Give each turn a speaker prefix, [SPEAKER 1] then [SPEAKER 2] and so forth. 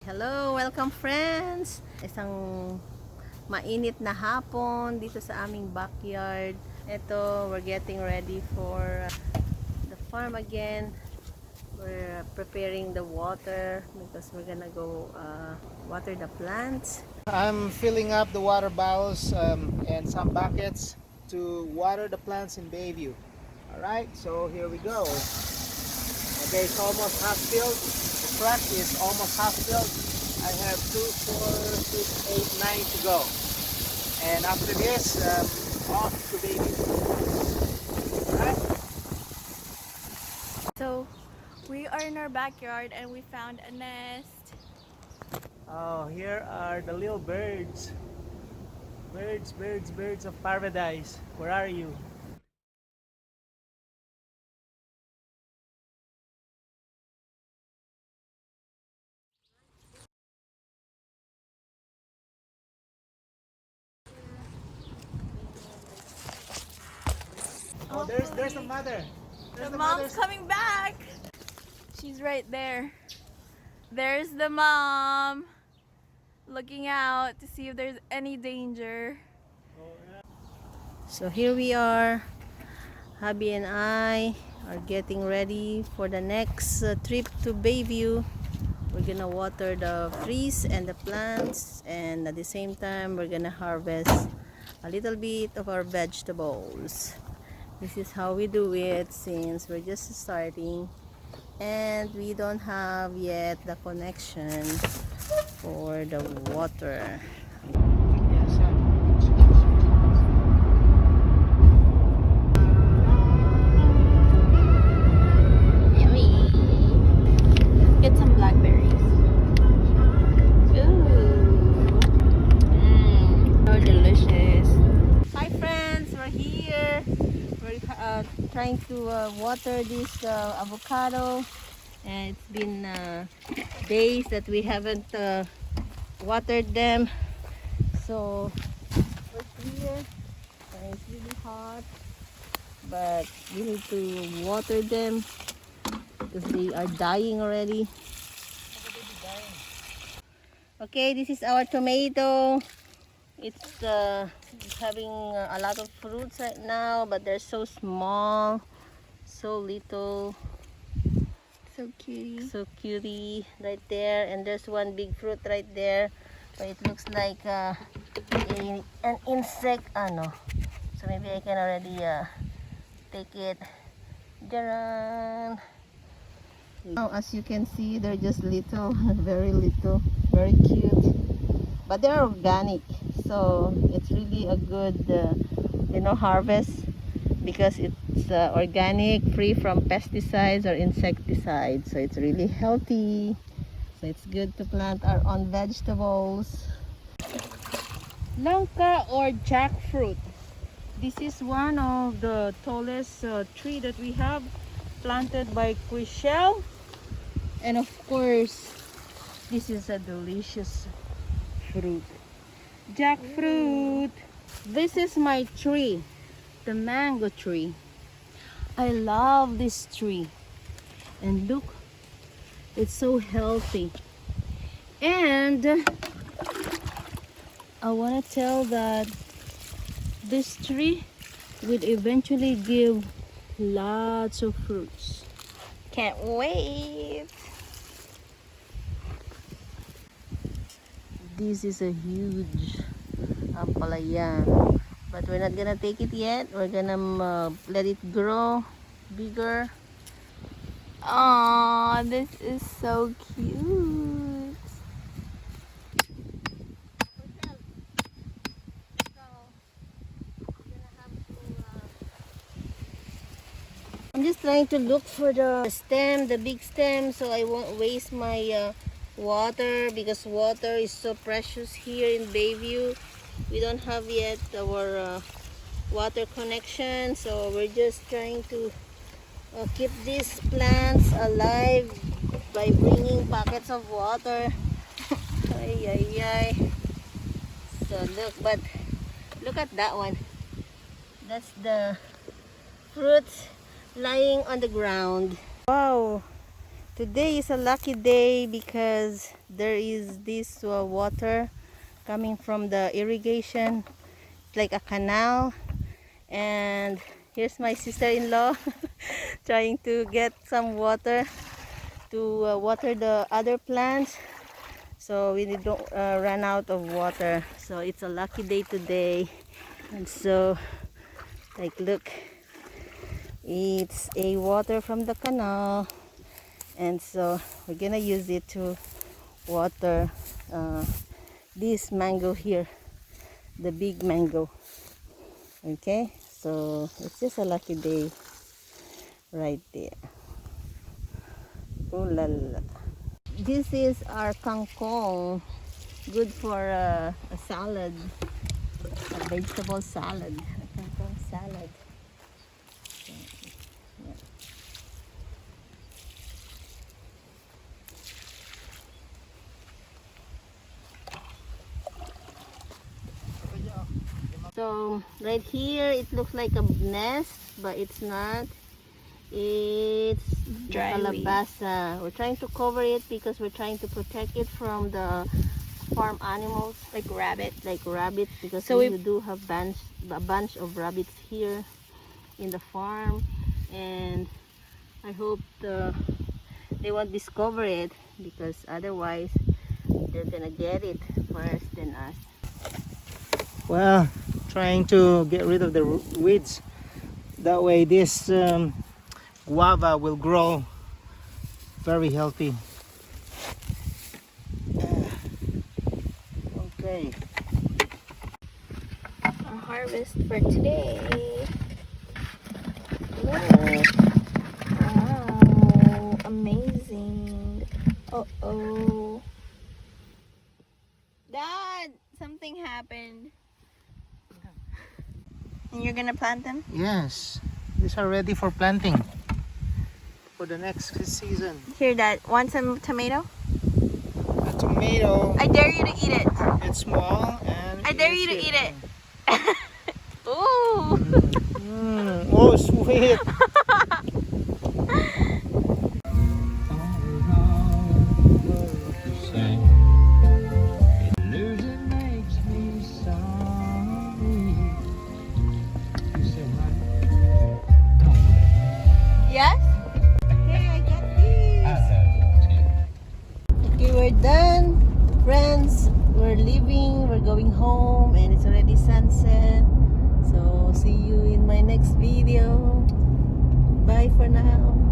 [SPEAKER 1] Hello, welcome friends! Isang mainit na hapon dito sa aming backyard. Ito, we're getting ready for the farm again. We're preparing the water because we're gonna go water the plants.
[SPEAKER 2] I'm filling up the water bottles and some buckets to water the plants in Bayview. Alright, so here we go. Okay, it's almost half filled. The truck is almost half filled. I have 2, 4, 6, 8, 9 to go. And after this, off to Bayview. Alright?
[SPEAKER 3] So we are in our backyard and we found a nest.
[SPEAKER 2] Oh, here are the little birds. Birds of paradise. Where are you? Oh, there's the mother. There's
[SPEAKER 3] The mom's coming back. She's right there. There's the mom looking out to see if there's any danger.
[SPEAKER 1] So here we are. Hubby and I are getting ready for the next trip to Bayview. We're gonna water the trees and the plants, and at the same time we're gonna harvest a little bit of our vegetables. This is how we do it since we're just starting and we don't have yet the connection for the water.
[SPEAKER 3] Yummy. Get some blackberries. Ooh. So delicious.
[SPEAKER 1] Hi friends, we're here. We're trying to water this avocado, and it's been days that we haven't watered them. So we're here. It's really hot, but we need to water them because they are dying already. Okay, this is our tomato. It's having a lot of fruits right now, but they're so small, so little,
[SPEAKER 3] So cutie.
[SPEAKER 1] so cutie right there. And there's one big fruit right there, but it looks like an insect. No. So maybe I can already take it. Jaran. Now, as you can see, they're just little, very little, very cute. But they're organic, so it's really a good harvest because it's organic, free from pesticides or insecticides, so it's really healthy. So it's good to plant our own vegetables. Langka or jackfruit. This is one of the tallest tree that we have, planted by Chriselle, and of course this is a delicious fruit. Jackfruit. This is my tree, the mango tree. I love this tree. And look, it's so healthy. And I want to tell that this tree will eventually give lots of fruits. Can't wait. This is a huge ampalaya, but we're not gonna take it yet. We're gonna let it grow bigger.
[SPEAKER 3] Aw, this is so cute.
[SPEAKER 1] I'm just trying to look for the stem, the big stem, so I won't waste my water, because water is so precious here in Bayview. We don't have yet our water connection, so we're just trying to keep these plants alive by bringing buckets of water. Ay, ay, ay. So look at that one. That's the fruits lying on the ground. Wow, Today is a lucky day because there is this water coming from the irrigation, like a canal. And here's my sister-in-law trying to get some water to water the other plants, so we don't run out of water. So it's a lucky day today. And so, like, look, it's a water from the canal, and so we're gonna use it to water this mango here, the big mango. Okay, so it's just a lucky day right there. Oh la la. This is our kangkong, good for a salad, a vegetable salad, a kangkong salad. So right here it looks like a nest, but it's not. It's
[SPEAKER 3] Dry
[SPEAKER 1] calabasa. We're trying to cover it because we're trying to protect it from the farm animals,
[SPEAKER 3] Like rabbit.
[SPEAKER 1] like rabbits, because
[SPEAKER 3] So
[SPEAKER 1] we
[SPEAKER 3] we-
[SPEAKER 1] do have a bunch of rabbits here in the farm, and I hope they won't discover it, because otherwise they're gonna get it first than us.
[SPEAKER 2] Well, trying to get rid of the weeds. That way this guava will grow very healthy. Okay.
[SPEAKER 3] Our harvest for today.
[SPEAKER 1] Wow.
[SPEAKER 3] Wow, amazing. Uh-oh. Dad, something happened. And you're gonna plant them?
[SPEAKER 2] Yes, these are ready for planting for the next season.
[SPEAKER 3] Here, Dad, want some tomato?
[SPEAKER 2] A tomato,
[SPEAKER 3] I dare you to eat it.
[SPEAKER 2] it's small and
[SPEAKER 3] I dare you to eat it. Ooh.
[SPEAKER 2] Oh, sweet.
[SPEAKER 3] Yes?
[SPEAKER 1] Hey, I got this. Okay, we're done, friends. We're leaving. We're going home, and it's already sunset. So see you in my next video. Bye for now.